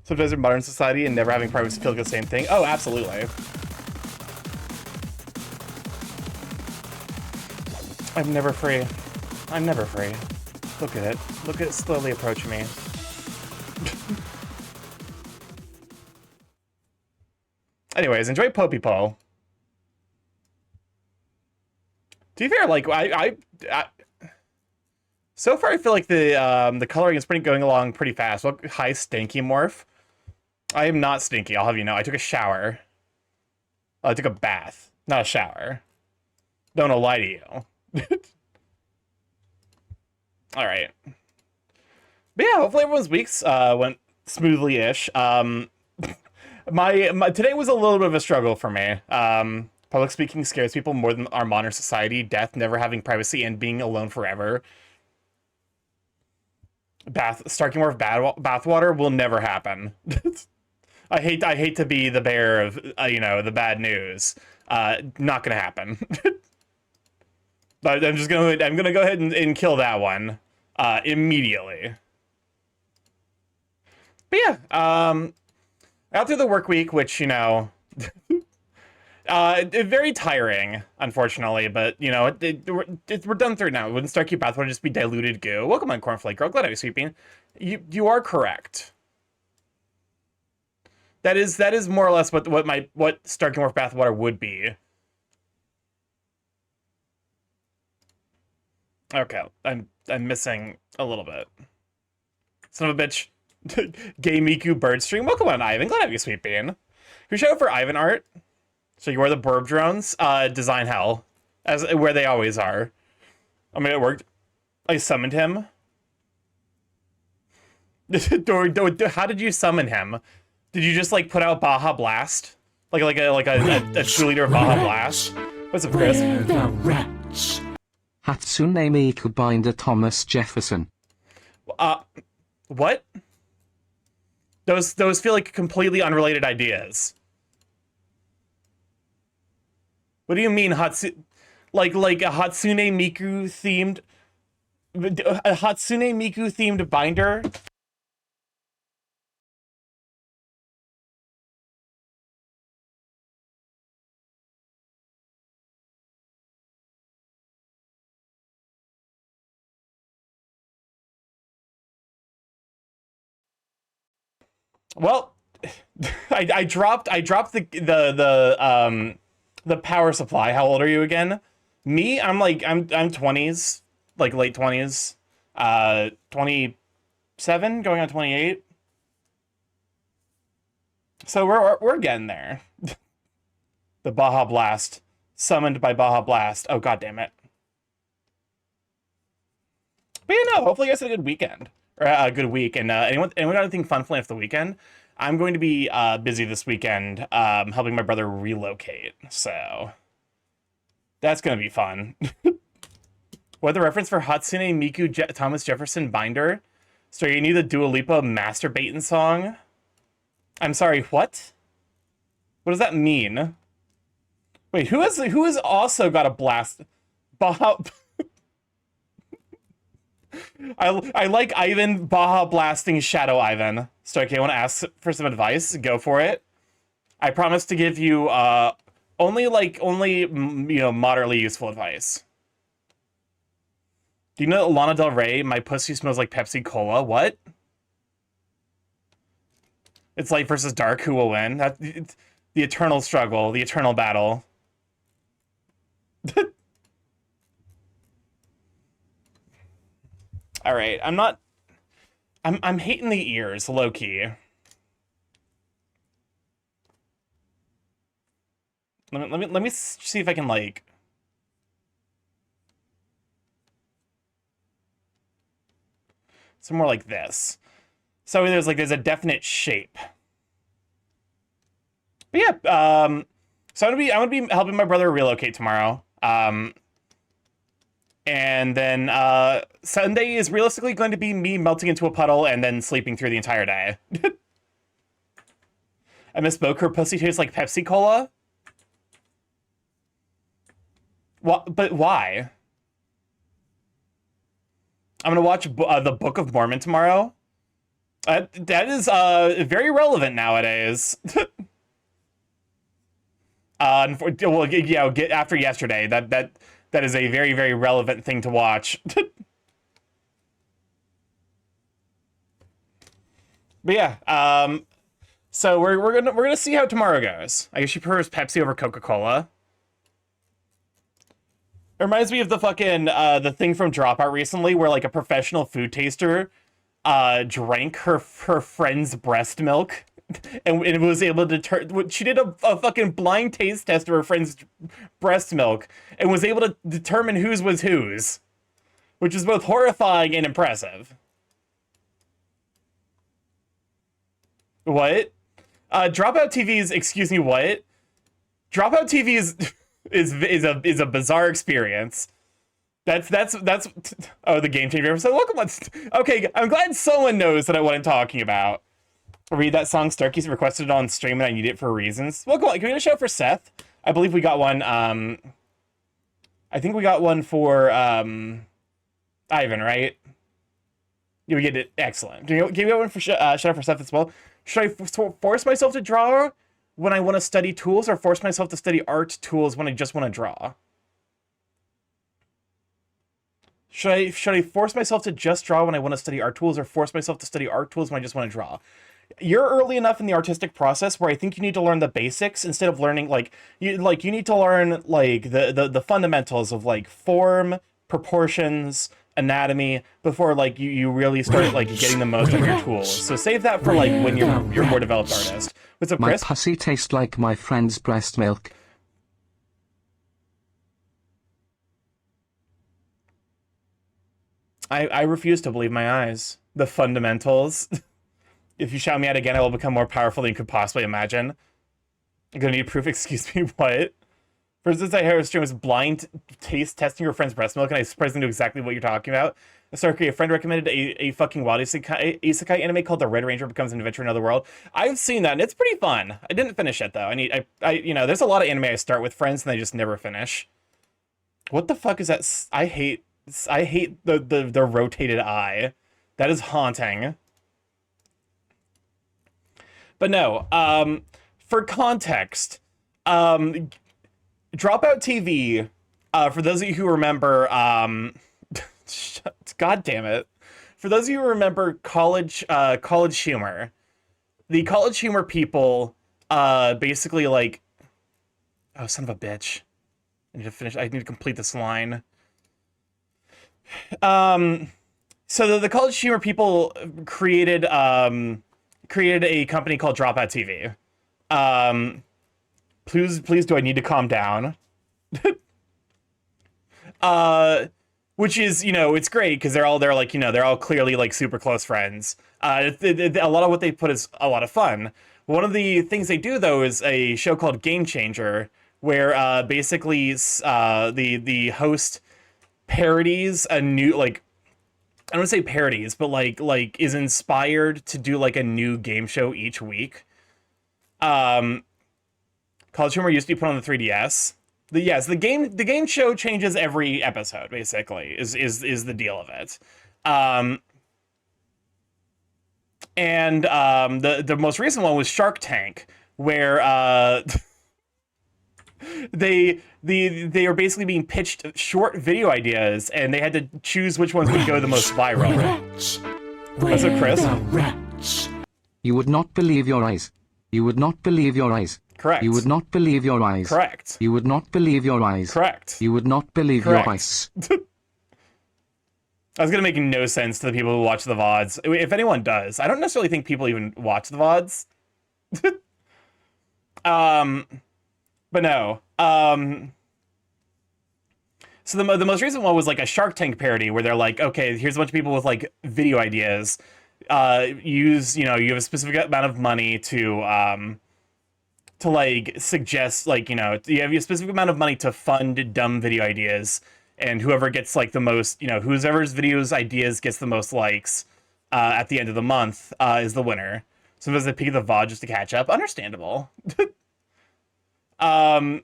Sometimes in modern society and never having privacy feel like the same thing. Oh, absolutely. I'm never free. I'm never free. Look at it. Look at it slowly approach me. Anyways, enjoy Poppy-Po. To be fair, like, I so far I feel like the coloring is going along pretty fast. Look, hi, Stinky Morph. I am not stinky, I'll have you know. I took a shower. I took a bath, not a shower. Don't wanna lie to you. Alright. But yeah, hopefully everyone's weeks went smoothly-ish. My today was a little bit of a struggle for me. Public speaking scares people more than our modern society. Death, never having privacy, and being alone forever. Starking more of bathwater will never happen. I hate to be the bearer of you know, the bad news. Not gonna happen. But I'm gonna go ahead and kill that one immediately. But yeah, out through the work week, which, you know, very tiring, unfortunately, but, you know, we're done through now. Wouldn't Starkey Bathwater just be diluted goo? Welcome on, Cornflake Girl. Glad I was sweeping. You are correct. That is more or less what Starkey Morph Bathwater would be. Okay, I'm missing a little bit. Son of a bitch. Gay Miku Birdstream. Welcome on, Ivan. Glad to have you, sweet bean. Who showed up for Ivan art? So you are the burb drones? Design hell. Where they always are. I mean, it worked. I summoned him. How did you summon him? Did you just, like, put out Baja Blast? Like a cheerleader of Baja Blast? What's up, Chris? The rats. Hatsune Miku binder Thomas Jefferson. What? Those feel like completely unrelated ideas. What do you mean, like a Hatsune Miku themed binder? Well, I dropped the power supply. How old are you again? Me, I'm 20s, like late 20s. 27 going on 28. So we're getting there. The Baja Blast, summoned by Baja Blast. Oh, god damn it. But you know, hopefully you guys had a good weekend. Or a good week. And anyone got anything fun planned for the weekend? I'm going to be busy this weekend helping my brother relocate. So that's going to be fun. What the reference for Hatsune Miku Thomas Jefferson binder? So you need the Dua Lipa masturbating song? I'm sorry, what? What does that mean? Wait, who has also got a blast? Bob. I like Ivan Baja blasting Shadow Ivan. So, okay, I want to ask for some advice. Go for it. I promise to give you only you know, moderately useful advice. Do you know Lana Del Rey? My pussy smells like Pepsi Cola. What? It's light versus dark. Who will win? The eternal struggle, the eternal battle. All right, I'm hating the ears, low key. Let me see if I can, like, somewhere like this. So there's a definite shape. But yeah, so I'm gonna be helping my brother relocate tomorrow. And then Sunday is realistically going to be me melting into a puddle and then sleeping through the entire day. I misspoke. Her pussy tastes like Pepsi Cola. What? But why? I'm gonna watch the Book of Mormon tomorrow. That is very relevant nowadays. Well, after yesterday, that is a very, very relevant thing to watch. But yeah, so we're gonna see how tomorrow goes. I guess she prefers Pepsi over Coca-Cola. It reminds me of the fucking the thing from Dropout recently, where like a professional food taster drank her friend's breast milk, and was able to she did a fucking blind taste test of her friend's breast milk and was able to determine whose was whose, which is both horrifying and impressive. What? Dropout TV's, excuse me, what? Dropout TV is a bizarre experience. That's oh, the Game Changer episode. Welcome. Okay, I'm glad someone knows that what I'm talking about. Read that song. Starkey's requested it on stream, and I need it for reasons. Welcome. Can we get a shout for Seth? I believe we got one. I think we got one for Ivan, right? Yeah, we get it. Excellent. Can we get one for shout out for Seth as well? Should I force myself to draw when I want to study tools, or force myself to study art tools when I just want to draw? Should I force myself to just draw when I want to study art tools, or force myself to study art tools when I just want to draw? You're early enough in the artistic process where I think you need to learn the basics instead of learning you need to learn like the fundamentals of like form, proportions, anatomy before like you really start like getting the most out of your tools. So save that for like when you're a more developed artist. What's up, Chris? My pussy tastes like my friend's breast milk. I refuse to believe my eyes. The fundamentals. If you shout me out again, I will become more powerful than you could possibly imagine. I'm gonna need proof. Excuse me, what? For instance, I heard a stream was blind taste testing your friend's breast milk, and I surprised into exactly what you're talking about. Sorry, a friend recommended a fucking wild isekai anime called The Red Ranger Becomes an Adventure in Another World. I've seen that, and it's pretty fun. I didn't finish it though. There's a lot of anime I start with friends and they just never finish. What the fuck is that? I hate the rotated eye. That is haunting. But no, for context, Dropout TV, for those of you who remember, God damn it. For those of you who remember College Humor, the College Humor people, basically like, oh, son of a bitch. I need to complete this line. So the College Humor people created a company called Dropout TV. Please, do I need to calm down? Which is, it's great because they're all clearly like super close friends. A lot of what they put is a lot of fun. One of the things they do though is a show called Game Changer, where basically the host parodies a new, like, I don't want to say parodies, but like is inspired to do like a new game show each week. College Humor used to be put on the 3DS. The game show changes every episode, basically, is the deal of it. The most recent one was Shark Tank, where they are basically being pitched short video ideas, and they had to choose which ones would go the most viral. What's up, Chris? You would not believe your eyes. You would not believe your eyes. Correct. You would not believe your eyes. Correct. You would not believe your eyes. Correct. You would not believe Correct. your eyes. I was gonna make no sense to the people who watch the VODs. If anyone does, I don't necessarily think people even watch the VODs. But no. So the most recent one was like a Shark Tank parody where they're like, okay, here's a bunch of people with like video ideas. You have a specific amount of money to like suggest, like, you have a specific amount of money to fund dumb video ideas, and whoever gets like the most, whoever's videos ideas gets the most likes at the end of the month is the winner. Sometimes they pick the VOD just to catch up. Understandable. One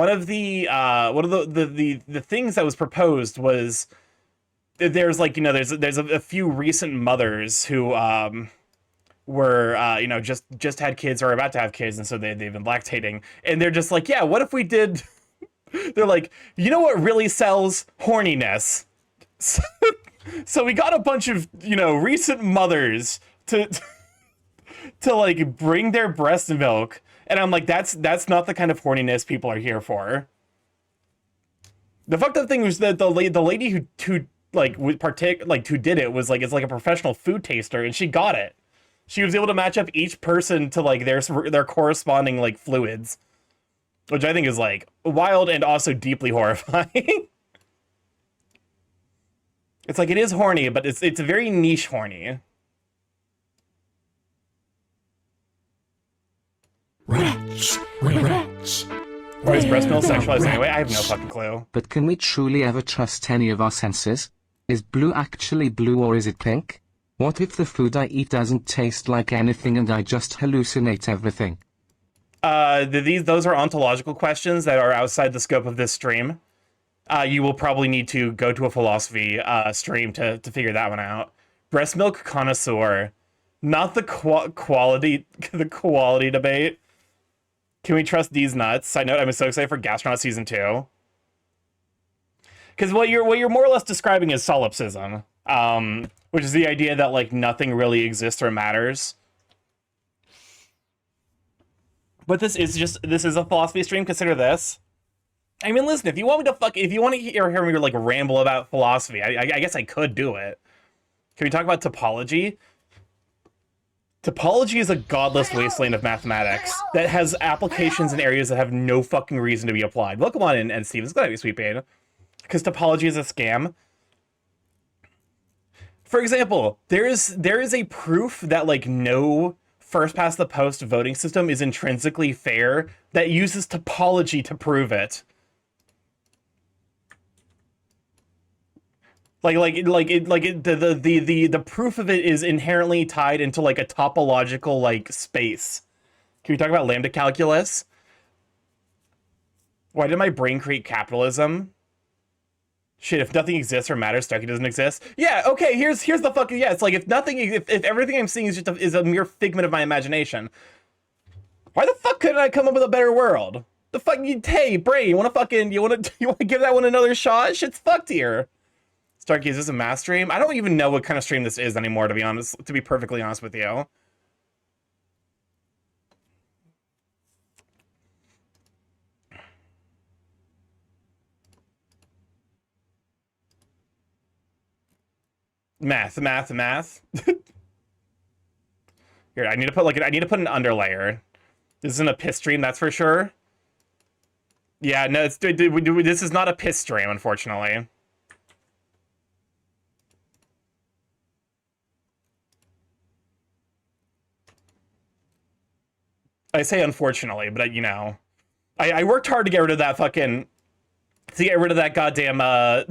of the things that was proposed was there's like, you know, there's a few recent mothers who were you know, just had kids or are about to have kids, and so they've been lactating, and they're just like, yeah, what if we did? They're like, you know what really sells? Horniness. So we got a bunch of, you know, recent mothers to like bring their breast milk, and I'm like, that's not the kind of horniness people are here for. The fucked up thing was that the lady who like would partake, like who did it was like, it's like a professional food taster, and she got it. She was able to match up each person to like their corresponding like fluids, which I think is like wild and also deeply horrifying. It's like, it is horny, but it's a very niche horny. Rats. Rats. Or is breast milk sexualized anyway? I have no fucking clue. But can we truly ever trust any of our senses? Is blue actually blue or is it pink? What if the food I eat doesn't taste like anything and I just hallucinate everything? Those are ontological questions that are outside the scope of this stream. You will probably need to go to a philosophy stream to figure that one out. Breast milk connoisseur, not the quality the quality debate. Can we trust these nuts? I know, I'm so excited for Gastronaut Season 2. Because what you're more or less describing is solipsism, which is the idea that like nothing really exists or matters. But this is a philosophy stream. Consider this. I mean, listen, if you want to hear me like ramble about philosophy, I guess I could do it. Can we talk about topology? Topology is a godless wasteland of mathematics that has applications in areas that have no fucking reason to be applied. Welcome on in, and Steve. It's glad to be Sweet Pain. Because topology is a scam. For example, there is a proof that like no first past the post voting system is intrinsically fair that uses topology to prove it. The proof of it is inherently tied into like a topological like space. Can we talk about lambda calculus? Why did my brain create capitalism? Shit, if nothing exists or matters, Stucky doesn't exist. Yeah, okay, here's the fucking, yeah, it's like if everything I'm seeing is a mere figment of my imagination, why the fuck couldn't I come up with a better world? The fuck, hey, brain, you wanna give that one another shot? Shit's fucked here. Starkey, is this a math stream? I don't even know what kind of stream this is anymore, to be honest, to be perfectly honest with you. Math. Here, I need to put an underlayer. This isn't a piss stream, that's for sure. Yeah, no, this is not a piss stream, unfortunately. I say unfortunately, but you know, I worked hard to get rid of that fucking, to get rid of that goddamn I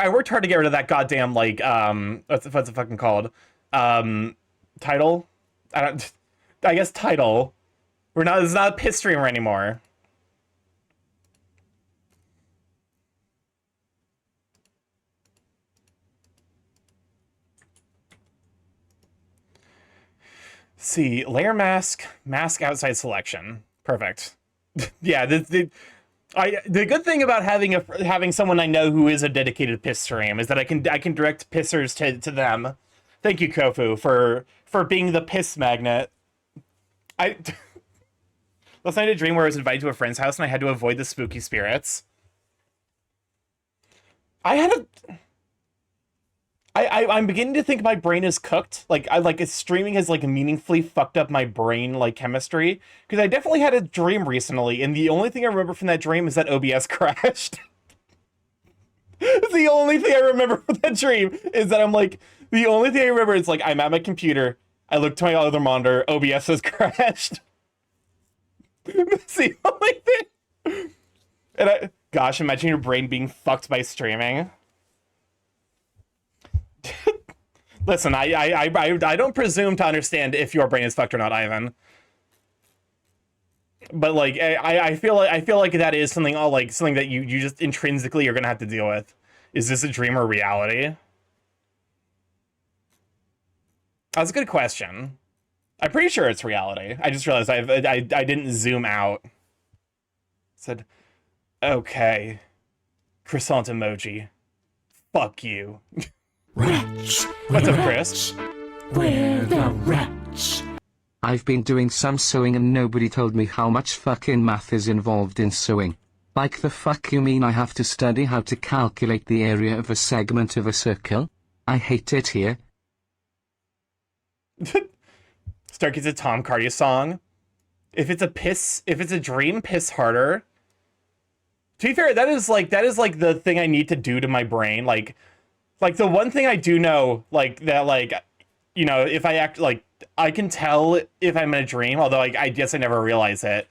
worked hard to get rid of that goddamn like what's it fucking called, title. I guess title. It's not a piss streamer anymore. See, layer mask outside selection. Perfect. Yeah, the good thing about having someone I know who is a dedicated piss stream is that I can direct pissers to them. Thank you, Kofu, for being the piss magnet. Last night I had a dream where I was invited to a friend's house and I had to avoid the spooky spirits. I'm beginning to think my brain is cooked. Streaming has like meaningfully fucked up my brain like chemistry, because I definitely had a dream recently, and the only thing I remember from that dream is that OBS crashed. The only thing I remember from that dream is that the only thing I remember is like I'm at my computer, I look to my other monitor, OBS has crashed. That's the only thing. And gosh, imagine your brain being fucked by streaming. Listen, I don't presume to understand if your brain is fucked or not, Ivan. But like I feel like that is something all like something that you just intrinsically are gonna have to deal with. Is this a dream or reality? That's a good question. I'm pretty sure it's reality. I just realized I didn't zoom out. Said, okay, croissant emoji. Fuck you. Rats. What's up, Chris? We're the rats. I've been doing some sewing and nobody told me how much fucking math is involved in sewing. Like the fuck you mean I have to study how to calculate the area of a segment of a circle? I hate it here. Starkey's a Tom Cardia song. If it's a dream, piss harder. To be fair, that is like the thing I need to do to my brain. Like the one thing I do know, like that, like, you know, if I act like I can tell if I'm in a dream, although I guess I never realize it.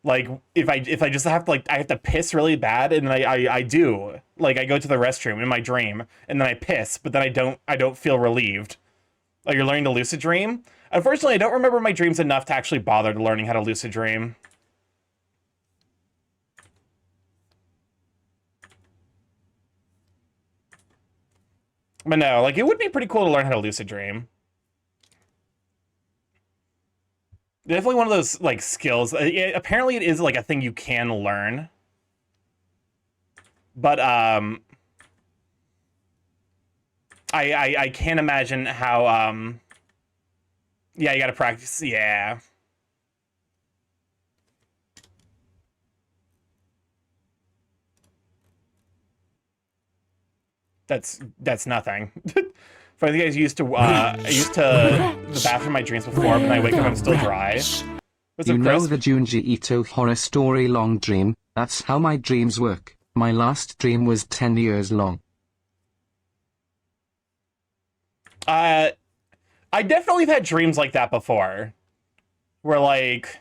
Like if I just have to, like, I have to piss really bad, and then I do, like, I go to the restroom in my dream and then I piss, but then I don't feel relieved. Like, you're learning to lucid dream. Unfortunately, I don't remember my dreams enough to actually bother learning how to lucid dream. But no, like, it would be pretty cool to learn how to lucid dream. Definitely one of those, like, skills. Apparently it is, like, a thing you can learn. But, I can't imagine how, yeah, you gotta practice, yeah. That's nothing. If I think I used to the bathroom in my dreams before, but when I wake up I'm still dry. What's You up, know Chris? the Junji Ito horror story Long Dream? That's how my dreams work. My last dream was 10 years long. I definitely have had dreams like that before, where like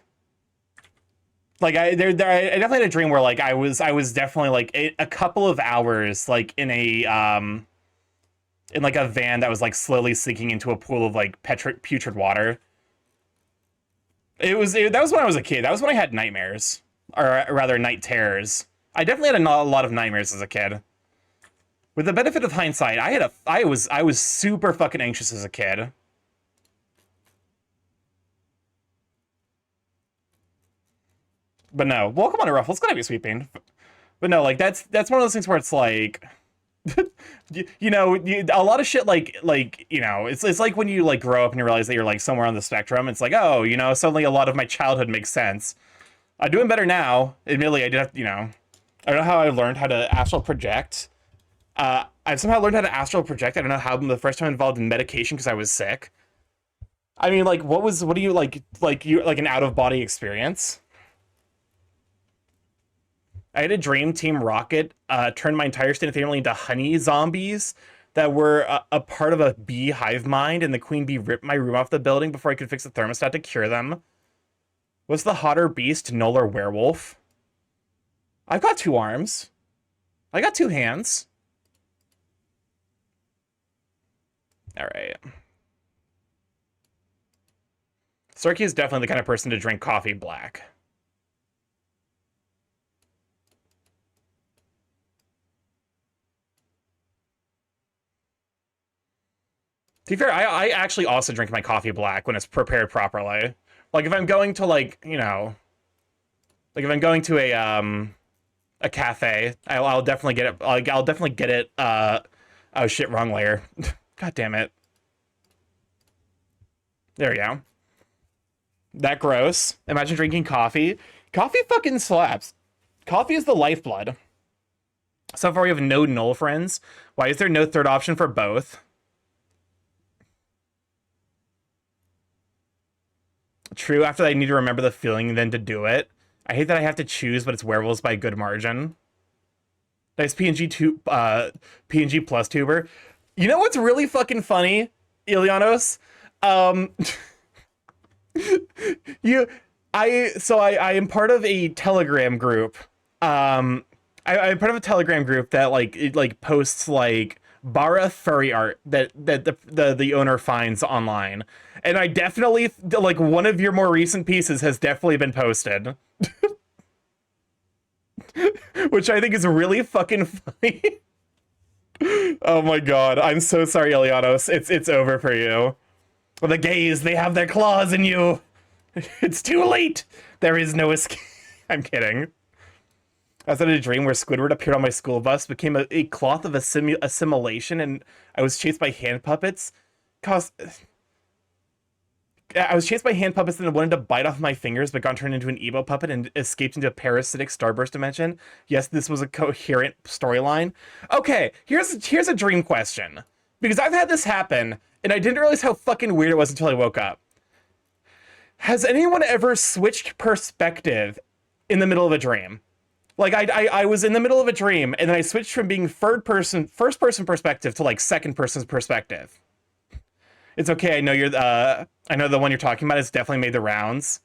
I definitely had a dream where like I was definitely like a couple of hours like in a in like a van that was like slowly sinking into a pool of like putrid water. That was when I was a kid. That was when I had nightmares, or rather night terrors. I definitely had a lot of nightmares as a kid. With the benefit of hindsight, I was super fucking anxious as a kid. But no, welcome on to Ruffles. It's gonna be sweeping. But no, like that's one of those things where it's like, you know, a lot of shit like you know, it's like when you like grow up and you realize that you're like somewhere on the spectrum. It's like, oh, you know, suddenly a lot of my childhood makes sense. I'm doing better now. Admittedly, I did have, you know, I don't know how I learned how to astral project. I've somehow learned how to astral project. I don't know how. The first time involved in medication because I was sick. I mean, like, what do you like you like an out of body experience? I had a dream Team Rocket turned my entire extended family into honey zombies that were a part of a bee hive mind, and the queen bee ripped my room off the building before I could fix the thermostat to cure them. Was the hotter beast Null or werewolf? I've got 2 arms. I got 2 hands. All right. Starkey is definitely the kind of person to drink coffee black. To be fair, I actually also drink my coffee black when it's prepared properly. Like if I'm going to like, you know, like if I'm going to a cafe, I'll definitely get it. Like I'll definitely get it. Oh shit, wrong layer. God damn it. There we go. That gross. Imagine drinking coffee. Coffee fucking slaps. Coffee is the lifeblood. So far we have no Null friends. Why is there no third option for both? True, after that I need to remember the feeling and then to do it. I hate that I have to choose, but it's werewolves by a good margin. Nice PNG plus tuber. You know what's really fucking funny, Ilianos? I am part of a Telegram group. I'm part of a Telegram group that like it like posts like Bara furry art that the owner finds online. And I definitely, like, one of your more recent pieces has definitely been posted. Which I think is really fucking funny. Oh my god, I'm so sorry, Elianos. It's over for you. The gays, they have their claws in you. It's too late. There is no escape. I'm kidding. I was in a dream where Squidward appeared on my school bus, became a cloth of assimilation, and I was chased by hand puppets. I was chased by hand puppets and wanted to bite off my fingers, but got turned into an Ebo puppet and escaped into a parasitic starburst dimension. Yes, this was a coherent storyline. Okay, here's a dream question. Because I've had this happen, and I didn't realize how fucking weird it was until I woke up. Has anyone ever switched perspective in the middle of a dream? Like, I was in the middle of a dream, and then I switched from being first person perspective to, like, second person perspective. It's okay, I know I know the one you're talking about has definitely made the rounds.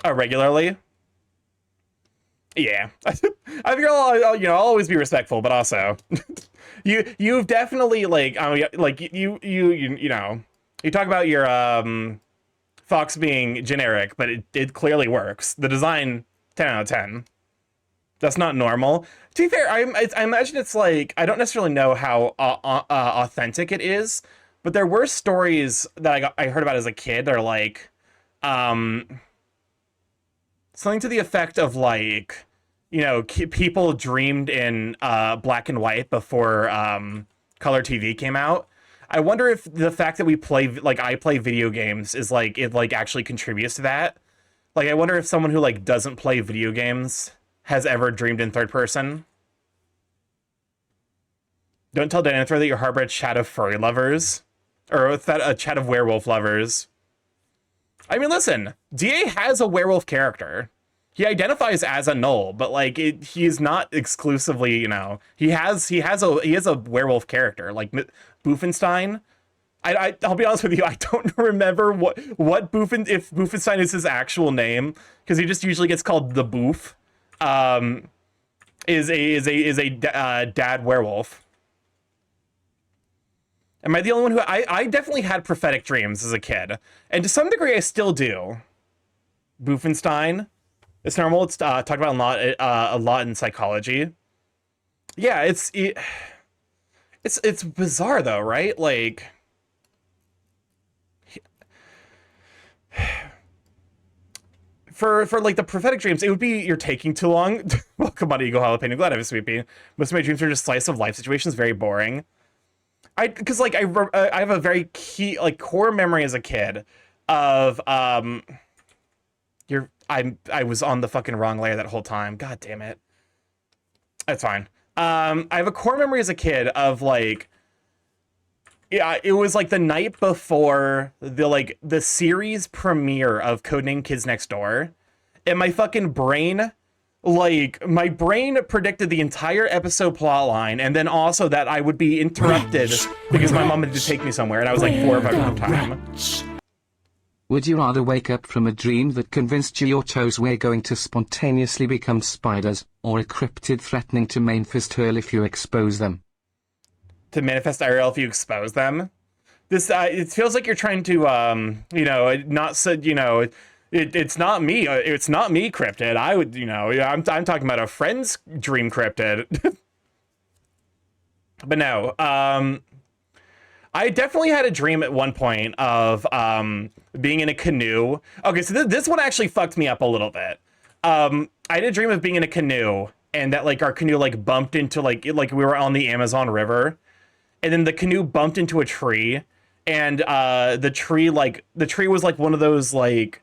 Regularly. Yeah. I think I'll always be respectful, but also... You've definitely, like, you know, you talk about your, Fox being generic, but it clearly works. The design, 10 out of 10. That's not normal. To be fair, I imagine it's like, I don't necessarily know how authentic it is, but there were stories that I heard about as a kid that are like, something to the effect of, like, you know, people dreamed in black and white before color TV came out. I wonder if the fact that I play video games is like, it like actually contributes to that. Like, I wonder if someone who like doesn't play video games has ever dreamed in third person. Don't tell Dananthro that you harbor a chat of furry lovers. Or a chat of werewolf lovers. I mean, listen, DA has a werewolf character. He identifies as a gnoll, but like he's not exclusively, you know, he has a werewolf character, like Boofenstein. I'll be honest with you, I don't remember what if Boofenstein is his actual name, because he just usually gets called the Boof. Is a dad werewolf. Am I the only one who... I definitely had prophetic dreams as a kid. And to some degree, I still do. Boofenstein. It's normal. It's talked about a lot in psychology. Yeah, it's bizarre, though, right? Like... For like the prophetic dreams, it would be you're taking too long. Welcome on Eagle Jalapeno. Glad I have a sweet pea. Most of my dreams are just slice of life situations, very boring. Because like I have a very key like core memory as a kid of I was on the fucking wrong layer that whole time. God damn it. That's fine. I have a core memory as a kid of like, yeah, it was like the night before the series premiere of Codename Kids Next Door, and my fucking brain. Like, my brain predicted the entire episode plotline, and then also that I would be interrupted because my mom had to take me somewhere, and I was like 4 or 5 at the time. Would you rather wake up from a dream that convinced you your toes were going to spontaneously become spiders, or a cryptid threatening to manifest hurl if you expose them? To manifest Ariel if you expose them? This, it feels like you're trying to, you know, not so, you know... It's not me. It's not me, cryptid. I would, you know, I'm talking about a friend's dream cryptid. But no, I definitely had a dream at one point of being in a canoe. Okay, so this one actually fucked me up a little bit. I had a dream of being in a canoe, and that like our canoe like bumped into like we were on the Amazon River, and then the canoe bumped into a tree, and the tree was like one of those like.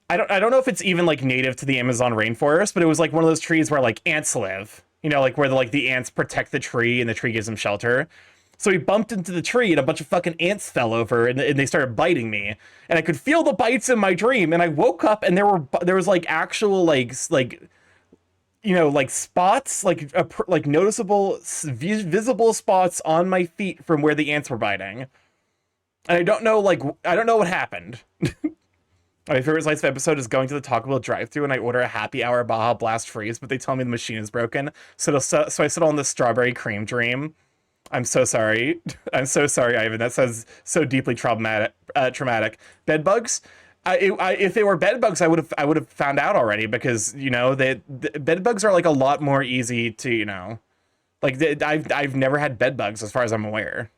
I don't know if it's even like native to the Amazon rainforest, but it was like one of those trees where like ants live, you know, like where the ants protect the tree and the tree gives them shelter. So we bumped into the tree and a bunch of fucking ants fell over and they started biting me, and I could feel the bites in my dream. And I woke up and there was like actual like you know, like spots, like noticeable visible spots on my feet from where the ants were biting. And I don't know what happened. My favorite slice of episode is going to the Taco Bell drive-thru and I order a happy hour Baja Blast freeze, but they tell me the machine is broken. So I settle on the strawberry cream dream. I'm so sorry. I'm so sorry, Ivan. That sounds so deeply traumatic. Traumatic. Bed bugs. If they were bed bugs, I would have found out already because you know the bed bugs are like a lot more easy to like I've never had bed bugs as far as I'm aware.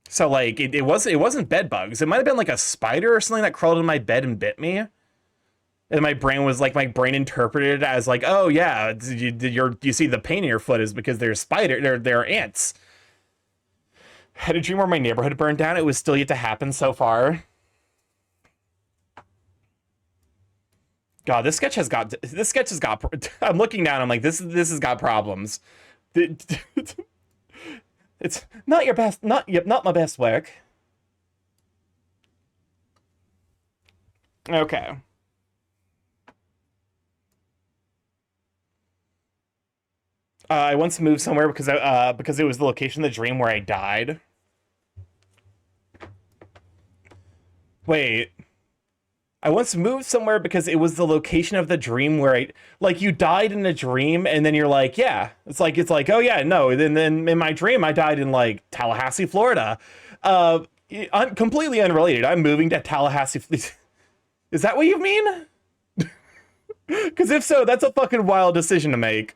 So like it wasn't bed bugs. It might have been like a spider or something that crawled in my bed and bit me. And my brain interpreted it as like, oh yeah, you see the pain in your foot is because there's there are ants. Had a dream where my neighborhood burned down. It was still yet to happen so far. God, this sketch has got. I'm looking down. I'm like, this has got problems. It's not your best. Not my best work. Okay. I once moved somewhere because it was the location of the dream where I died. Wait. I once moved somewhere because it was the location of the dream where I like you died in a dream and then you're like, yeah. It's like, oh yeah, no. Then in my dream I died in like Tallahassee, Florida. Uh I'm completely unrelated. I'm moving to Tallahassee. Is that what you mean? Because if so, that's a fucking wild decision to make.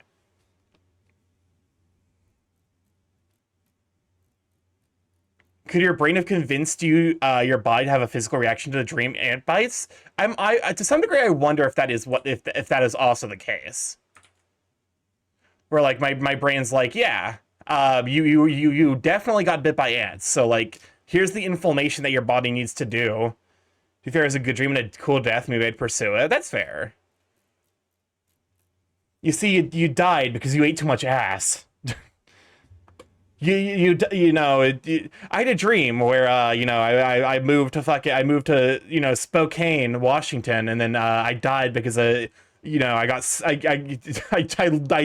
Could your brain have convinced you your body to have a physical reaction to the dream ant bites? I to some degree I wonder if that is if that is also the case. Where like my brain's like, yeah, you definitely got bit by ants. So like here's the inflammation that your body needs to do. If there is a good dream and a cool death, maybe I'd pursue it. That's fair. You see, you died because you ate too much ass. I had a dream where I moved to Spokane, Washington, and then I died because I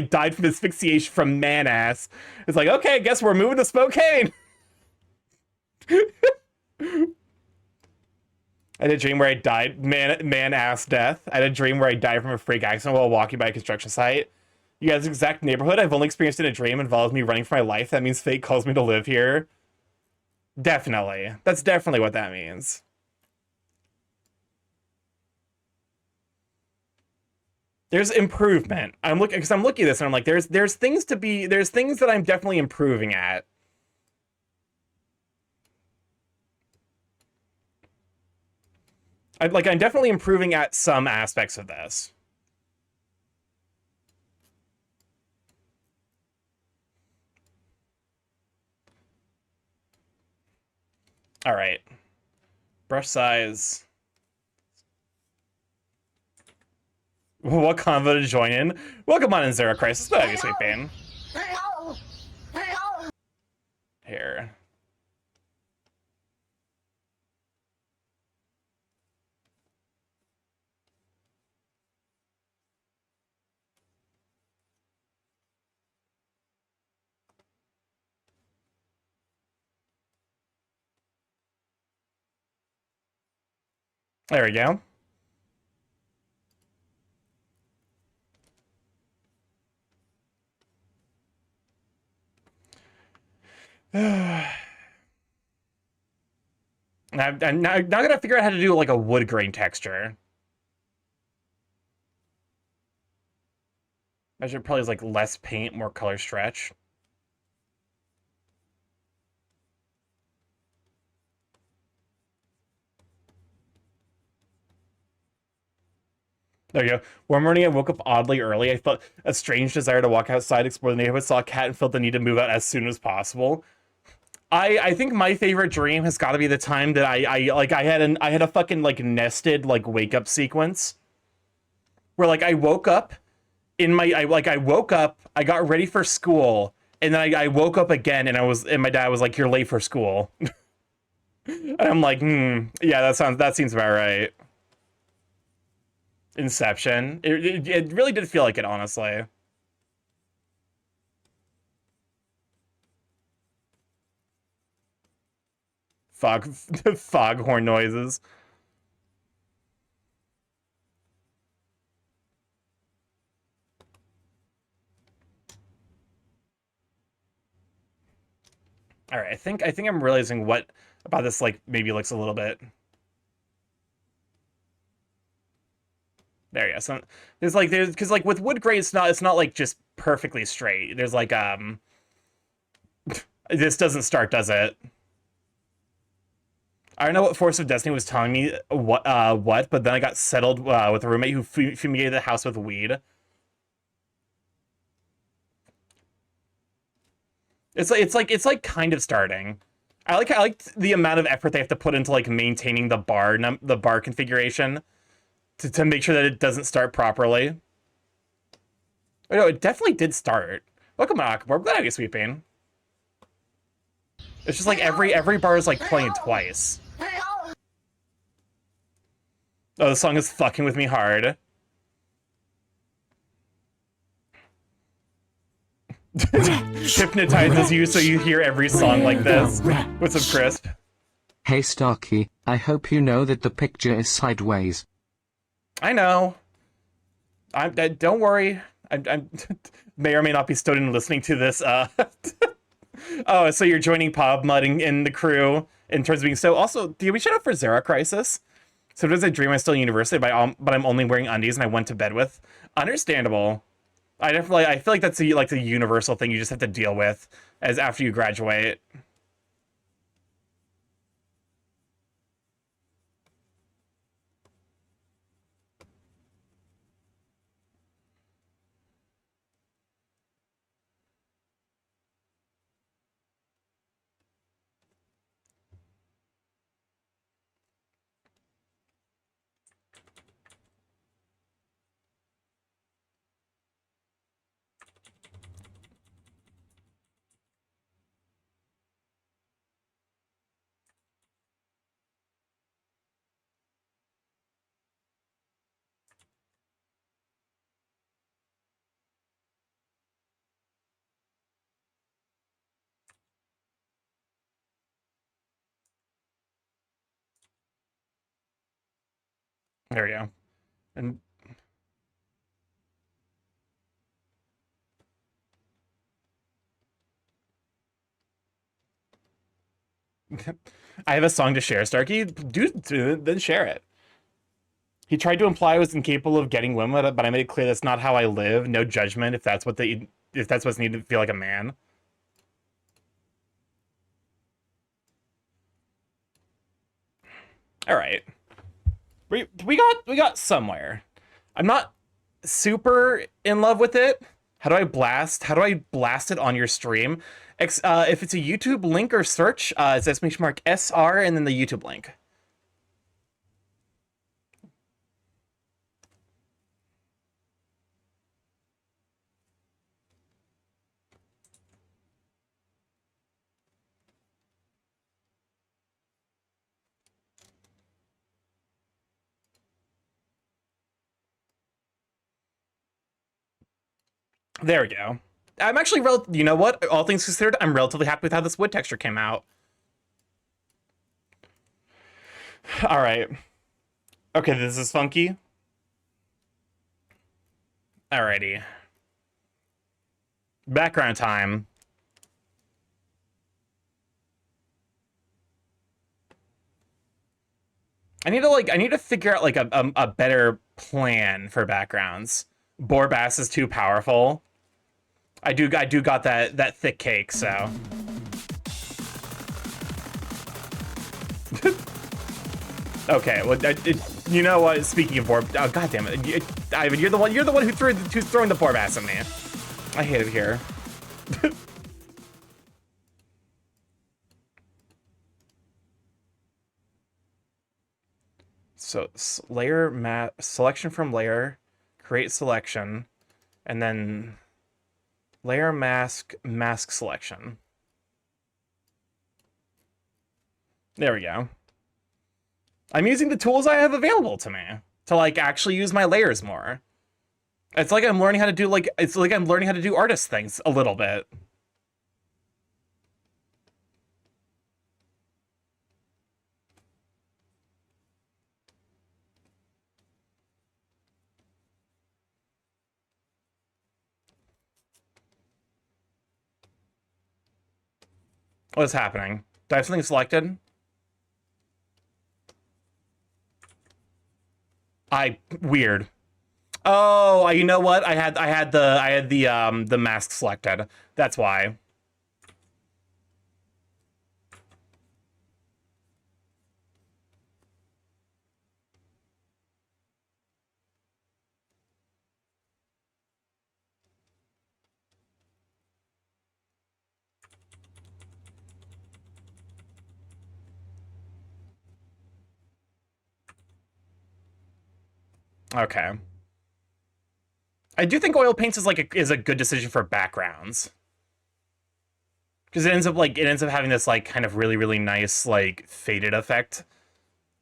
died from asphyxiation from man ass. It's like, okay, I guess we're moving to Spokane. I had a dream where I died man ass death. I had a dream where I died from a freak accident while walking by a construction site. You guys' exact neighborhood I've only experienced in a dream involves me running for my life. That means fate calls me to live here. Definitely. That's definitely what that means. There's improvement. I'm looking because I'm looking at this and I'm like, there's things that I'm definitely improving at. I'm definitely improving at some aspects of this. All right. Brush size. What convo to join in? Welcome on in, Zero Crisis. But you, sweet Bane. Here. There we go. I'm now gonna figure out how to do like a wood grain texture. I should probably use like less paint, more color stretch. There you go. One morning I woke up oddly early. I felt a strange desire to walk outside, explore the neighborhood, saw a cat, and felt the need to move out as soon as possible. I think my favorite dream has got to be the time that I had a fucking like nested like wake up sequence where like I woke up I woke up, I got ready for school, and then I woke up again and my dad was like, "You're late for school." And I'm like, yeah, that seems about right. Inception. It really did feel like it, honestly. Fog foghorn noises. All right, I think I'm realizing what about this like maybe looks a little bit. There you go. So there's because like with wood grain, it's not like just perfectly straight. There's like this doesn't start, does it? I don't know what Force of Destiny was telling me what, but then I got settled with a roommate who fumigated the house with weed. It's like kind of starting. I like the amount of effort they have to put into like maintaining the bar configuration to make sure that it doesn't start properly. Oh, no, it definitely did start. Welcome, Akbar. I'm glad you're sweeping. It's just like every bar is like playing twice. Oh, the song is fucking with me hard. Hypnotizes you so you hear every song like this with some crisp. Hey Starkey, I hope you know that the picture is sideways. I know. Don't worry. I'm may or may not be stoned and listening to this. Oh, so you're joining Pop Mudding in the crew in terms of being so. Also, did we shout out for Zera Crisis? Sometimes I dream I'm still in university, but I'm only wearing undies and I went to bed with. Understandable. I feel like that's like the universal thing you just have to deal with as after you graduate. There we go. And I have a song to share, Starkey. Then share it. He tried to imply I was incapable of getting women, but I made it clear that's not how I live. No judgment if that's what's needed to feel like a man. All right, we got somewhere. I'm not super in love with it. How do I blast it on your stream? If it's a YouTube link or search, it's exclamation mark SR and then the YouTube link. There we go. I'm actually you know what? All things considered, I'm relatively happy with how this wood texture came out. All right. Okay, this is funky. Alrighty. Background time. I need to figure out like a better plan for backgrounds. Borbass is too powerful. I do got that thick cake, so. Okay, well, you know what? Speaking of Borb, oh god damn it, Ivan, you're the one who's throwing the Borbass at me. I hate it here. So layer selection from layer, create selection, and then layer mask selection. There we go. I'm using the tools I have available to me to like actually use my layers more. It's like I'm learning how to do artist things a little bit. What's happening? Do I have something selected? Weird. Oh, you know what? I had the mask selected. That's why. Okay. I do think oil paints is a good decision for backgrounds. Because it ends up having this like kind of really nice like faded effect.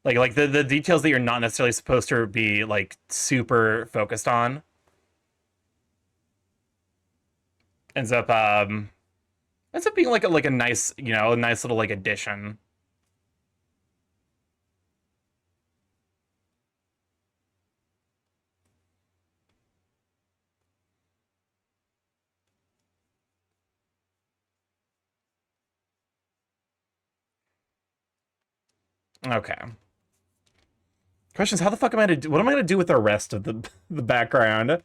Like the details that you're not necessarily supposed to be like super focused on ends up being like a nice, a nice little like addition. Okay. Questions, how the fuck am I what am I gonna do with the rest of the background?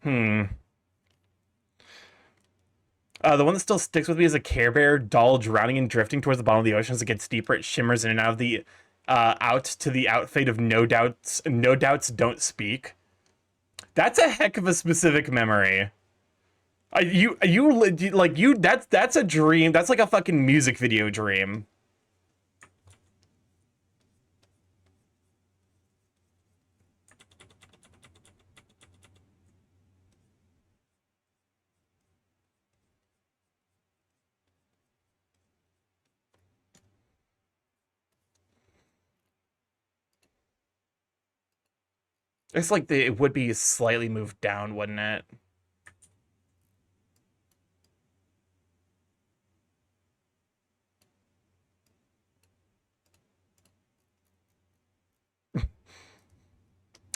The one that still sticks with me is a Care Bear doll drowning and drifting towards the bottom of the ocean. As it gets deeper, it shimmers in and out of the out to the outfade of no doubts. No doubts don't speak. That's a heck of a specific memory. That's a dream. That's like a fucking music video dream. It's like it would be slightly moved down, wouldn't it?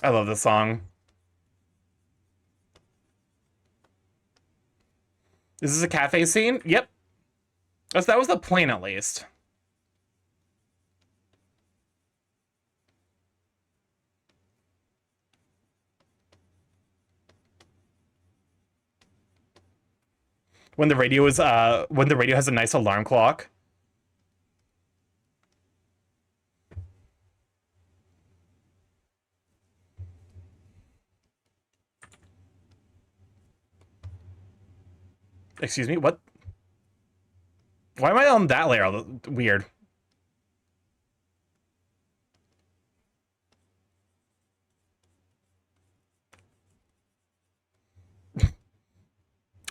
I love this song. Is this a cafe scene? Yep. That was the plane, at least. When the radio has a nice alarm clock. Excuse me, what? Why am I on that layer? Weird.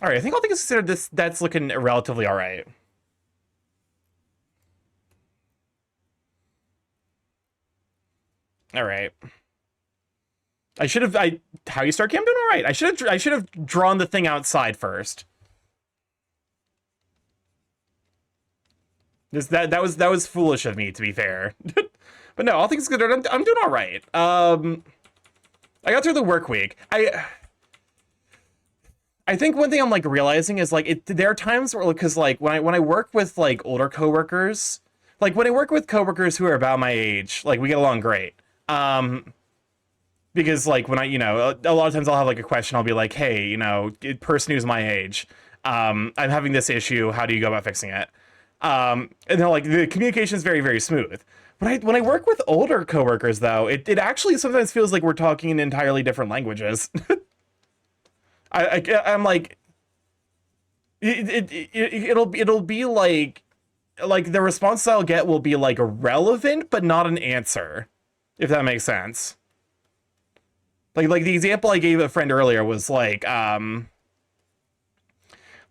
All right, I think I'll consider this. That's looking relatively all right. All right. How you start camp doing all right. I should have drawn the thing outside first. That was foolish of me, to be fair. But no, all things considered, I'm doing all right. I got through the work week. I think one thing I'm like realizing is like there are times where, because like when I work with like older coworkers, like when I work with coworkers who are about my age, like we get along great. Because like when a lot of times I'll have like a question, I'll be like, hey, person who's my age, I'm having this issue. How do you go about fixing it? And they're like, the communication is very smooth. But when I work with older coworkers, though, it actually sometimes feels like we're talking in entirely different languages. I'm like, it'll be like the response I'll get will be like relevant, but not an answer, if that makes sense. Like the example I gave a friend earlier was like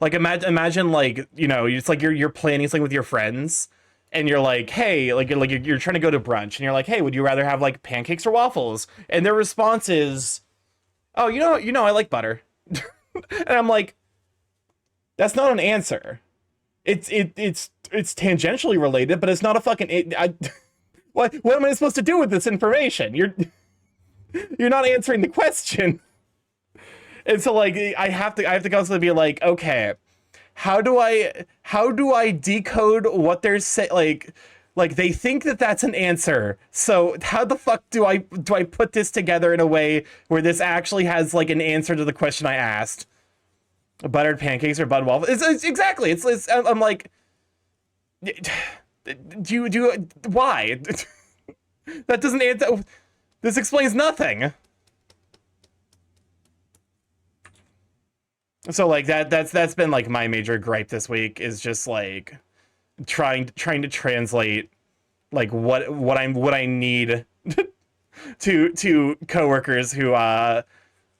imagine like, it's like you're planning something with your friends, and you're like, hey, like you're trying to go to brunch, and you're like, hey, would you rather have like pancakes or waffles? And their response is, oh, I like butter. And I'm like, that's not an answer. It's tangentially related, but it's not a fucking. What am I supposed to do with this information? You're not answering the question. And so like I have to constantly be like, okay, how do I decode what they're saying? Like they think that that's an answer. So how the fuck do I put this together in a way where this actually has like an answer to the question I asked? Buttered pancakes or bun waffles? It's exactly. I'm like, why? That doesn't answer. This explains nothing. So like that's been like my major gripe this week, is just like trying to translate like what I need to coworkers who are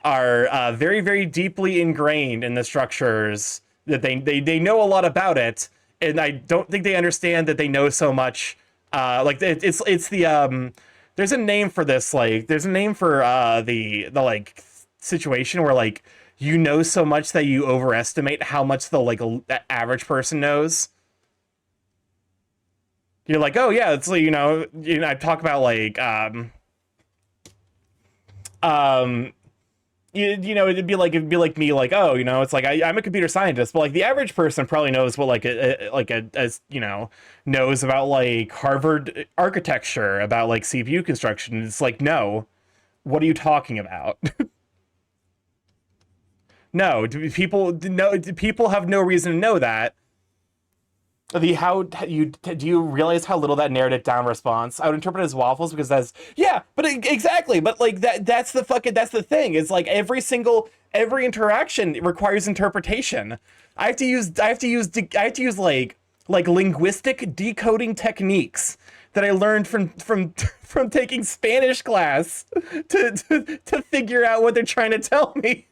very very deeply ingrained in the structures, that they know a lot about it, and I don't think they understand that they know so much. Like it's the there's a name for this, like there's a name for the like situation where like you know so much that you overestimate how much the like average person knows. You're like, oh yeah, it's like, I talk about like um it'd be like me, like, oh, it's like I'm a computer scientist, but like the average person probably knows what like knows about like Harvard architecture, about like CPU construction. It's like, no, what are you talking about? No, people have no reason to know that. Do you realize how little that narrowed it down response? I would interpret it as waffles, because yeah, but exactly, but like that's the thing. It's like every interaction requires interpretation. I have to use like linguistic decoding techniques that I learned from taking Spanish class to figure out what they're trying to tell me.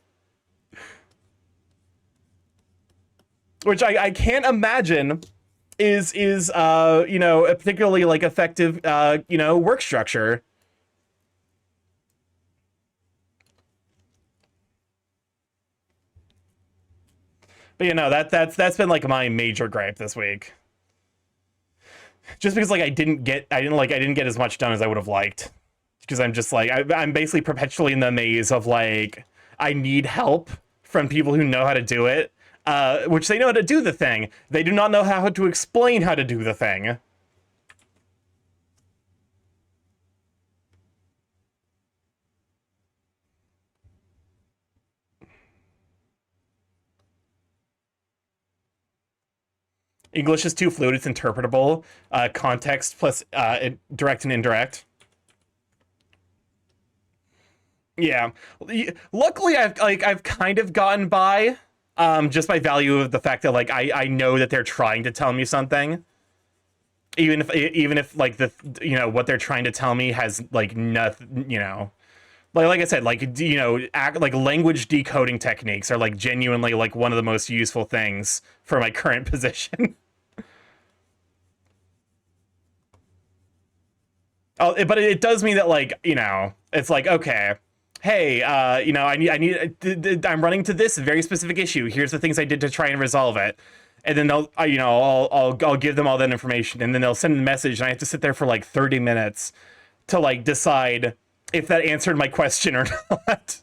Which I can't imagine is a particularly like effective work structure. But that's been like my major gripe this week. Just because like I didn't get as much done as I would have liked, because I'm just like I'm basically perpetually in the maze of like I need help from people who know how to do it. Which they know how to do the thing. They do not know how to explain how to do the thing. English is too fluid, it's interpretable. Context plus direct and indirect. Yeah. Luckily, I've kind of gotten by. Just by value of the fact that like I know that they're trying to tell me something, even if like what they're trying to tell me has like nothing, like I said, like like language decoding techniques are like genuinely like one of the most useful things for my current position. Oh, but it does mean that like it's like, okay, hey, I'm running to this very specific issue. Here's the things I did to try and resolve it. And then I'll give them all that information, and then they'll send a message, and I have to sit there for like 30 minutes to like decide if that answered my question or not.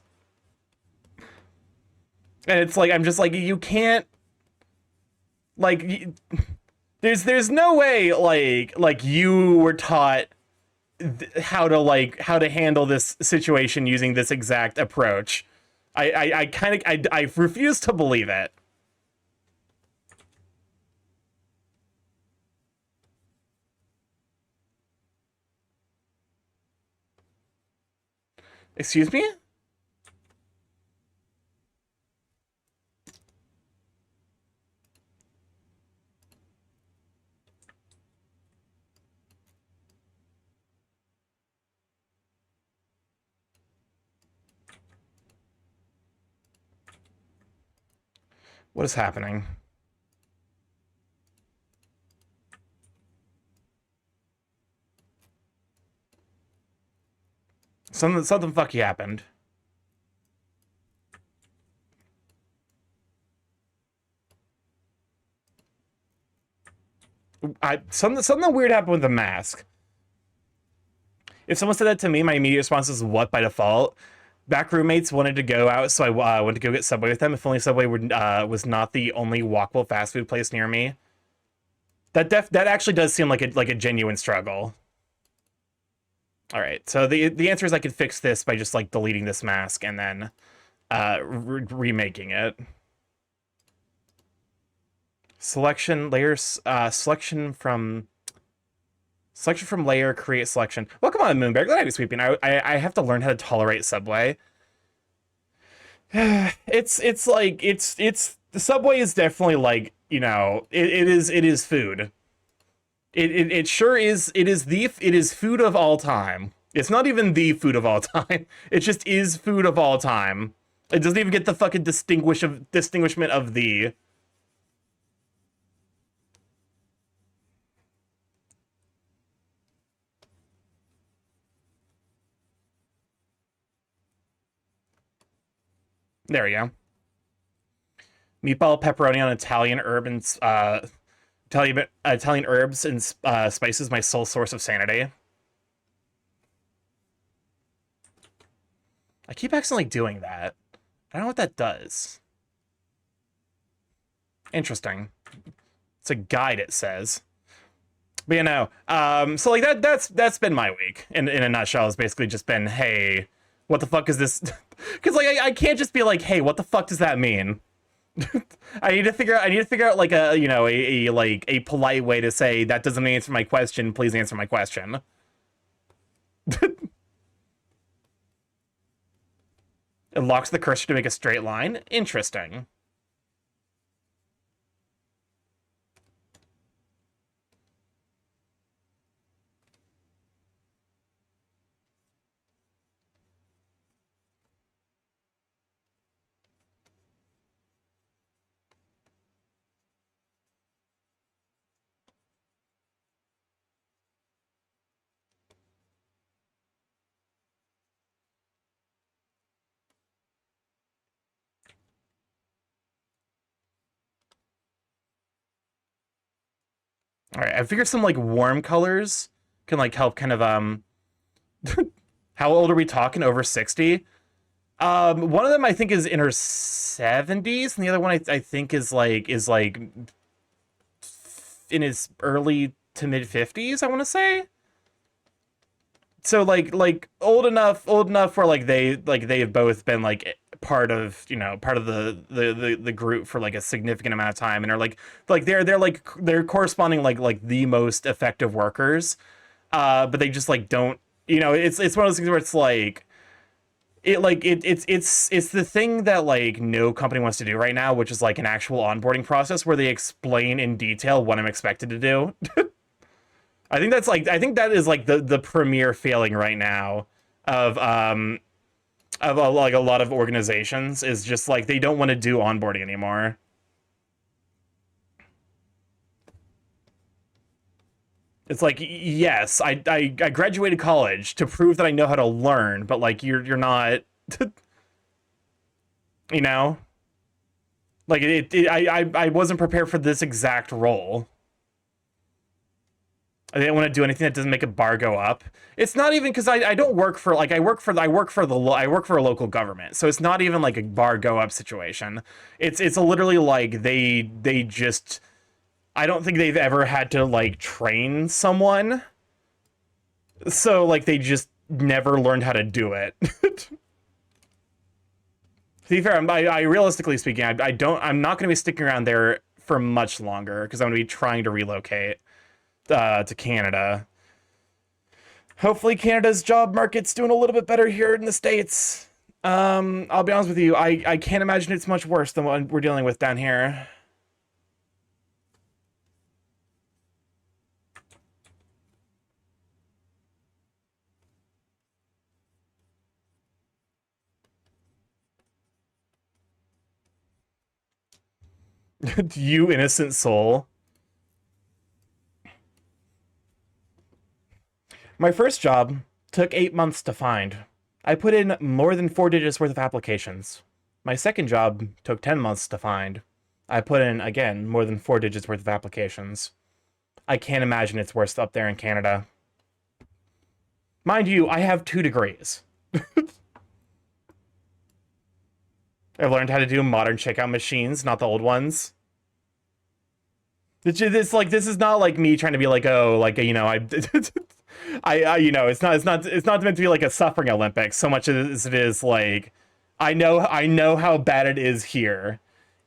And it's like, I'm just like, you can't, like, there's no way like you were taught how to handle this situation using this exact approach. I refuse to believe it. Excuse me? What is happening? Something fucky happened. Something weird happened with the mask. If someone said that to me, my immediate response is what by default. back roommates wanted to go out, so I went to go get Subway with them. If only Subway was not the only walkable fast food place near me. That actually does seem like a genuine struggle. All right, so the answer is I could fix this by just like deleting this mask and then remaking it. Selection layers, selection from layer, create selection. Welcome on, Moonbear. Glad I was sweeping. I have to learn how to tolerate Subway. It's like the Subway is definitely like, you know, it is food. It sure is. It is food of all time. It's not even the food of all time. It just is food of all time. It doesn't even get the fucking distinguishment of the. There we go. Meatball, pepperoni on Italian Italian herbs and spices, my sole source of sanity. I keep accidentally doing that. I don't know what that does. Interesting. It's a guide, it says. But you know, so like that's been my week in a nutshell. It's basically just been, hey, what the fuck is this? Because like I can't just be like, hey, what the fuck does that mean? I need to figure out like a, you know, a polite way to say that doesn't answer my question. Please answer my question. It locks the cursor to make a straight line. Interesting. All right, I figured some like warm colors can like help kind of how old are we talking? Over 60? One of them I think is in her 70s, and the other one I think is like in his early to mid 50s, I want to say. So like old enough where like they've both been like part of, you know, part of the group for like a significant amount of time, and are like they're corresponding like the most effective workers, but they just like don't, you know, it's one of those things where it's like it's the thing that like no company wants to do right now, which is like an actual onboarding process where they explain in detail what I'm expected to do. I think that is like the premier failing right now of like a lot of organizations, is just like they don't want to do onboarding anymore. It's like, yes, I graduated college to prove that I know how to learn, but like you're not, you know, like I wasn't prepared for this exact role. I didn't want to do anything that doesn't make a bar go up. It's not even because I don't work for like I work for a local government, so it's not even like a bar go up situation. It's literally like they just, I don't think they've ever had to like train someone, so like they just never learned how to do it. To be fair, I realistically speaking, I'm not going to be sticking around there for much longer because I'm going to be trying to relocate to Canada. Hopefully Canada's job market's doing a little bit better here in the States. I'll be honest with you, I can't imagine it's much worse than what we're dealing with down here. You innocent soul. My first job took 8 months to find. I put in more than 4 digits worth of applications. My second job took 10 months to find. I put in, again, more than 4 digits worth of applications. I can't imagine it's worse up there in Canada. Mind you, I have 2 degrees. I've learned how to do modern checkout machines, not the old ones. This like this is not like me trying to be like, oh, like, you know, I you know, it's not meant to be like a suffering Olympics so much as it is like I know how bad it is here.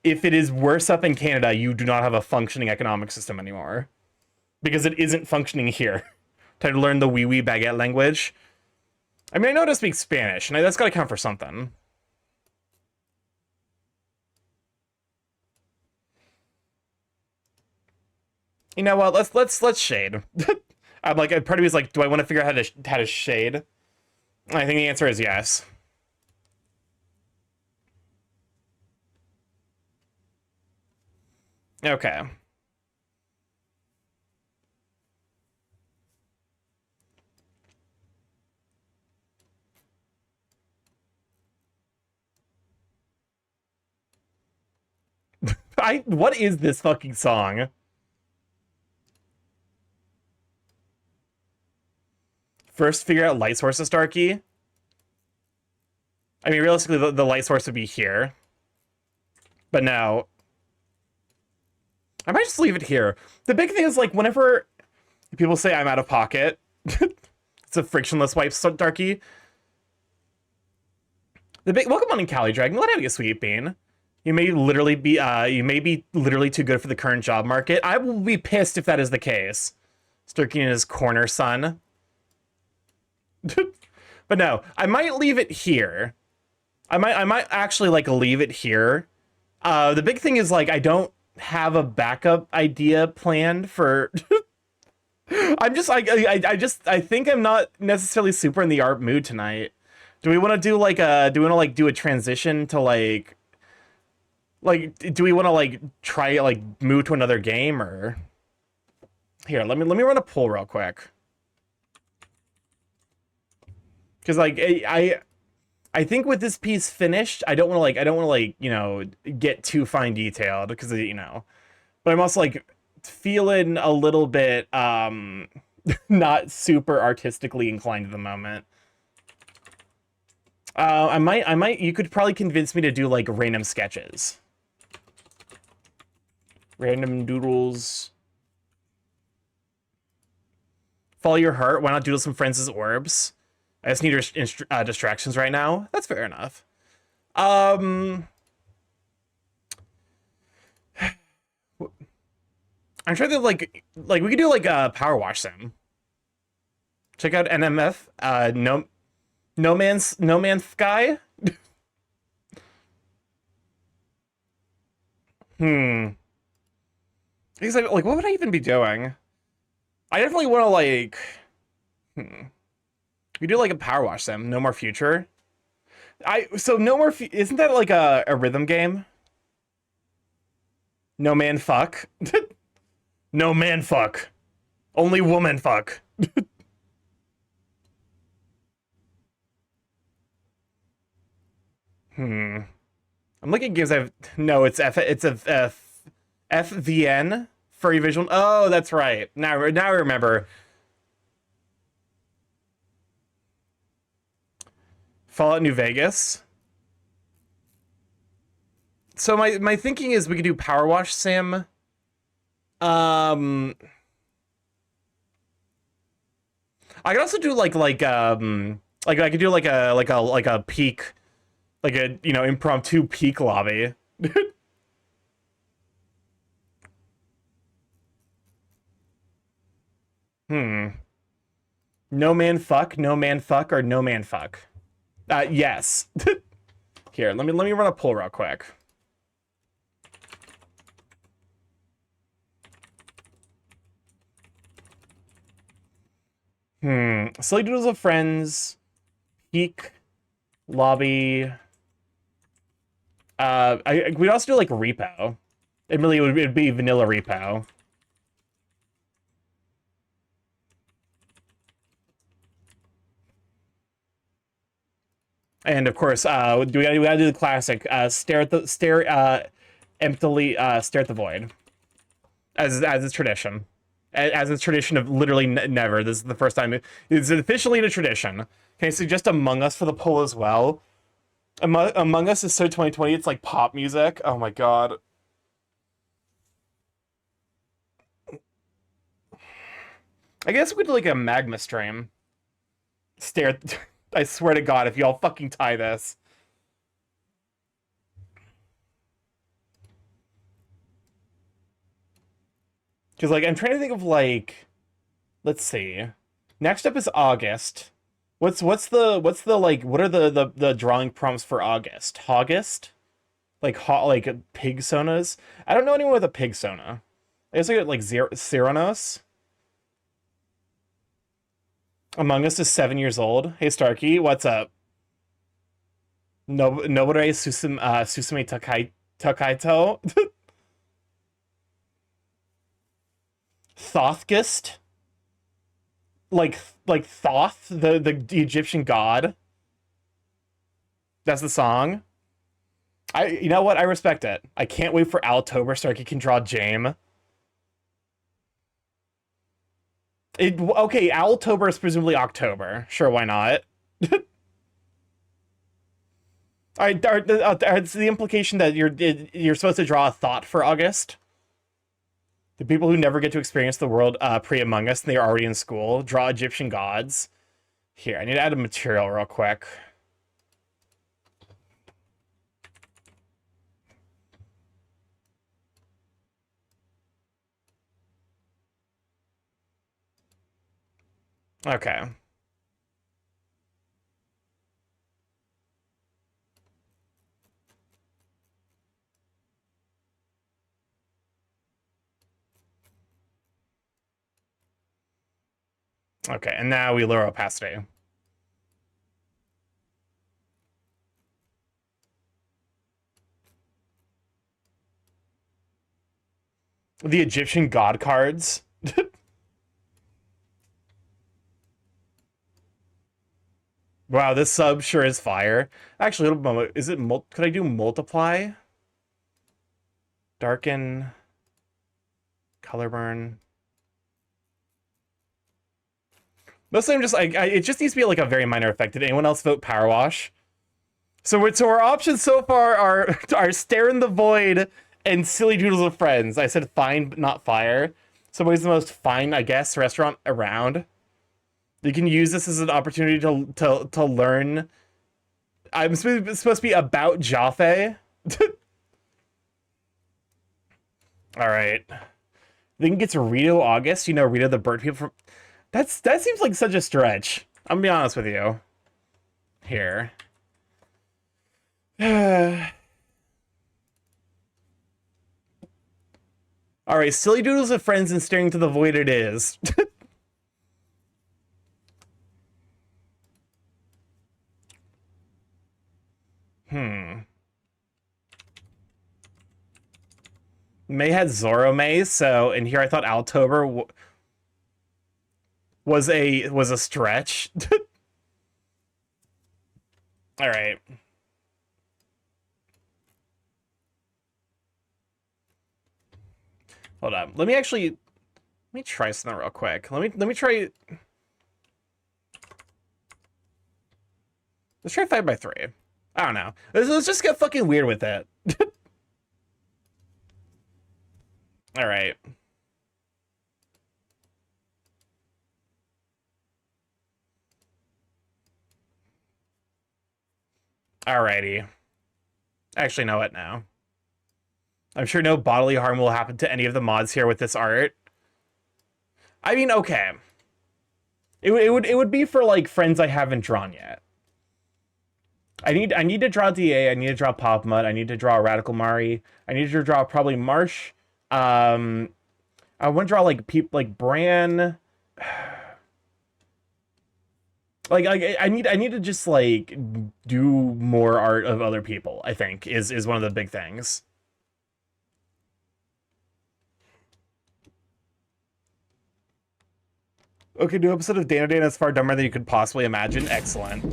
If it is worse up in Canada, you do not have a functioning economic system anymore because it isn't functioning here. Time to learn the wee baguette language. I mean, I know how to speak Spanish, and that's got to count for something. You know what? Let's shade. I'm like, part of me is like, do I want to figure out how to shade? I think the answer is yes. Okay. What is this fucking song? First, figure out light source of Starkey. I mean, realistically, the light source would be here. But no. I might just leave it here. The big thing is, like, whenever people say I'm out of pocket, it's a frictionless wipe Starkey. The big welcome on in Cali Dragon. Let out you, sweet bean. You may literally be literally too good for the current job market. I will be pissed if that is the case. Starkey in his corner, son. But no, I might leave it here. I might actually like leave it here. The big thing is like I don't have a backup idea planned for. I think I'm not necessarily super in the art mood tonight. Do we want to do like do a transition to like do we want to like try like move to another game or here? Let me run a poll real quick. Because like I think with this piece finished, I don't want to like you know get too fine detailed because you know, but I'm also like feeling a little bit not super artistically inclined at the moment. I might you could probably convince me to do like random sketches, random doodles. Follow your heart. Why not doodle some friends' orbs? I just need distractions right now. That's fair enough. I'm trying to like we could do like a power wash sim. Check out NMF. No Man's Sky. Because like what would I even be doing? I definitely want to like. We do like a power wash sim. No More Future. No more. Isn't that like a rhythm game? No man fuck. No man fuck. Only woman fuck. I'm looking at games I've. No, it's FVN Furry Visual. Oh, that's right. Now I remember. Fallout New Vegas. So my thinking is we could do Power Wash Sim. I could also do like I could do like a peak, like a you know impromptu peak lobby. No man fuck, no man fuck, or no man fuck. Yes. Here, let me run a poll real quick. Silly Doodles of Friends, Peak, Lobby. We'd also do like Repo. It'd be vanilla Repo. And of course, we gotta do the classic. Emptily stare at the void, as is tradition, as is tradition of literally never. This is the first time it's officially a tradition. Can I suggest Among Us for the poll as well? Among Us is so 2020. It's like pop music. Oh my god. I guess we could do like a magma stream. Stare. I swear to God, if y'all fucking tie this. Because like I'm trying to think of like, let's see. Next up is August. What's the like? What are the drawing prompts for August? August? Like pig sonas? I don't know anyone with a pig sona. I guess I got like Cyranos. Among Us is 7 years old. Hey Starkey, what's up? No, Nobare Susume Takaito. Thothgist. Like Thoth, the Egyptian god. That's the song. You know what? I respect it. I can't wait for Altober Starkey can draw Jame. Okay, Owltober is presumably October. Sure, why not? It's the implication that you're supposed to draw a thought for August. The people who never get to experience the world pre-Among Us and they're already in school draw Egyptian gods. Here, I need to add a material real quick. Okay. Okay, and now we lower opacity. The Egyptian god cards. Wow, this sub sure is fire. Actually, is it could I do multiply? Darken, color burn. Mostly I'm just like, it just needs to be like a very minor effect. Did anyone else vote Power Wash? So our options so far are Stare in the Void and Silly Doodles of Friends. I said fine, but not fire. So what is the most fine, I guess, restaurant around? You can use this as an opportunity to learn. I'm supposed to be about Jaffe. All right. Then it gets Rito August. You know Rito the bird people from... that seems like such a stretch. I'm gonna be honest with you. Here. All right, Silly Doodles of Friends and Staring to the Void it is. May had Zoro May, so and here I thought Altober was a stretch. All right. Hold on. Let me try something real quick. Let me try. Let's try 5x3. I don't know. Let's just get fucking weird with it. All right. Alrighty. Actually, know what now? I'm sure no bodily harm will happen to any of the mods here with this art. I mean, okay. It would be for like friends I haven't drawn yet. I need to draw DA. I need to draw Pop Mud. I need to draw Radical Mari. I need to draw probably Marsh. I want to draw like like Bran. Like I need to just like do more art of other people. I think is one of the big things. Okay, new episode of Dana Dana is far dumber than you could possibly imagine. Excellent.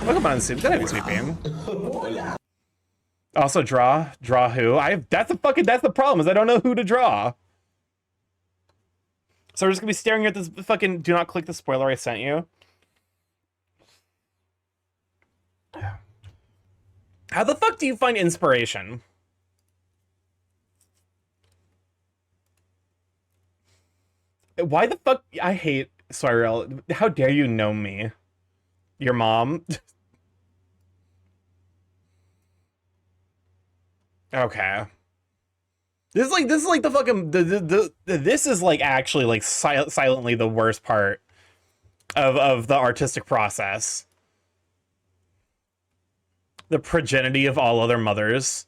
Welcome on, Soup. Good Sweet Bean. Also, draw who? That's the problem is I don't know who to draw. So we're just gonna be staring at this fucking. Do not click the spoiler I sent you. How the fuck do you find inspiration? Why the fuck? I hate Cyril. How dare you know me? Your mom? Okay. This is like the fucking this is like actually like silently the worst part of the artistic process. The progeny of all other mothers.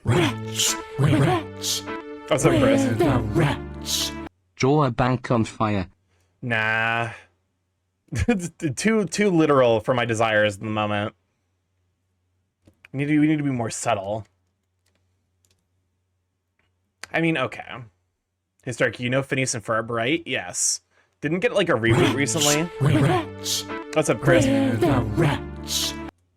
Wretch, wretch, What's up, Chris? we're the wretch. Draw a bank on fire. Nah. too literal for my desires at the moment. We need to be more subtle. I mean, okay. Historic, you know Phineas and Ferb, right? Yes. Didn't get like a reboot recently. Wretch, What's up, Chris? we're the wretch.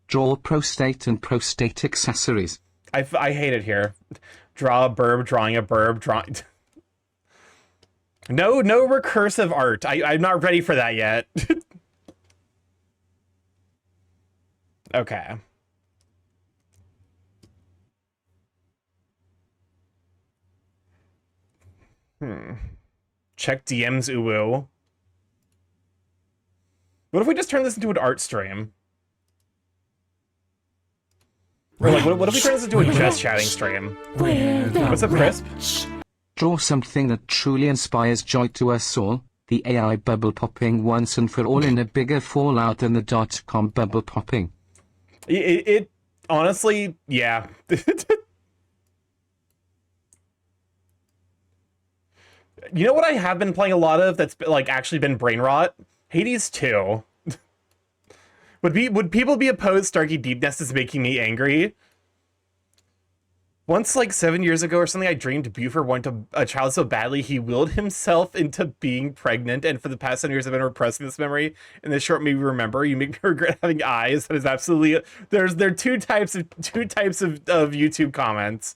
Draw prostate and prostate accessories. I hate it here. Draw a burb, drawing a burb, drawing... No recursive art. I'm not ready for that yet. Okay. Check DMs, uwu. What if we just turn this into an art stream? Or like, what if we turn this into a just chatting stream? We're the What's up, Crisp? wretch. Draw something that truly inspires joy to us all. The AI bubble popping once and for all in a bigger fallout than the .com bubble popping. It honestly, yeah. You know what I have been playing a lot of that's like actually been brain rot? Hades 2. Would people be opposed Starkey Deepness is making me angry? Once, like 7 years ago or something, I dreamed Buford wanted a child so badly he willed himself into being pregnant, and for the past 7 years I've been repressing this memory. In this short maybe remember, you make me regret having eyes. That is absolutely there are two types of YouTube comments.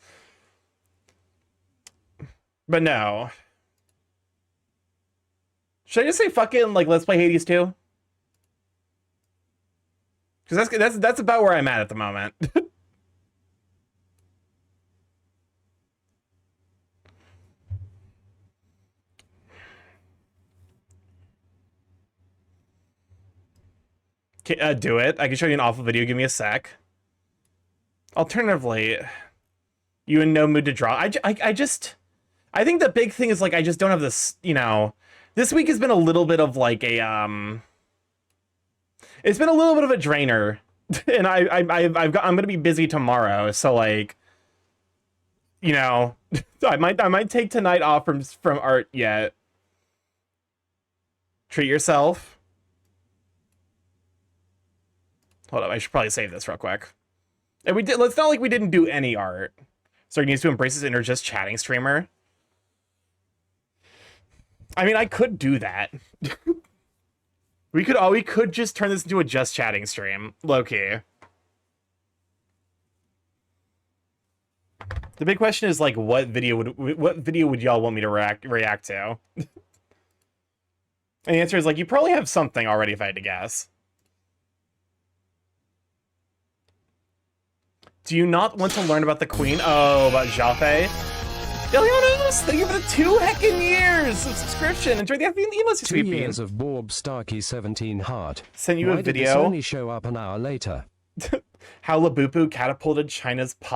But no. Should I just say fucking like let's play Hades 2? Because that's about where I'm at the moment. Do it. I can show you an awful video. Give me a sec. Alternatively, you in no mood to draw. I think the big thing is like I just don't have this. You know, this week has been a little bit of like a it's been a little bit of a drainer, and I'm gonna be busy tomorrow. So like, you know, I might take tonight off from art yet. Treat yourself. Hold up, I should probably save this real quick. And we did. It's not like we didn't do any art. So he needs to embrace his inner just chatting streamer. I mean, I could do that. we could just turn this into a just chatting stream, low-key. The big question is like, what video would y'all want me to react to? And the answer is like, you probably have something already, if I had to guess. Do you not want to learn about the queen? Oh, about Jaffe? Leonos, thank you for the 2 heckin' years of subscription. Enjoy the happy emos, you 2 sweet years bean. of Borb Starkey 17 heart. Sent you Why a did this video. only show up an hour later? How Labubu catapulted China's pop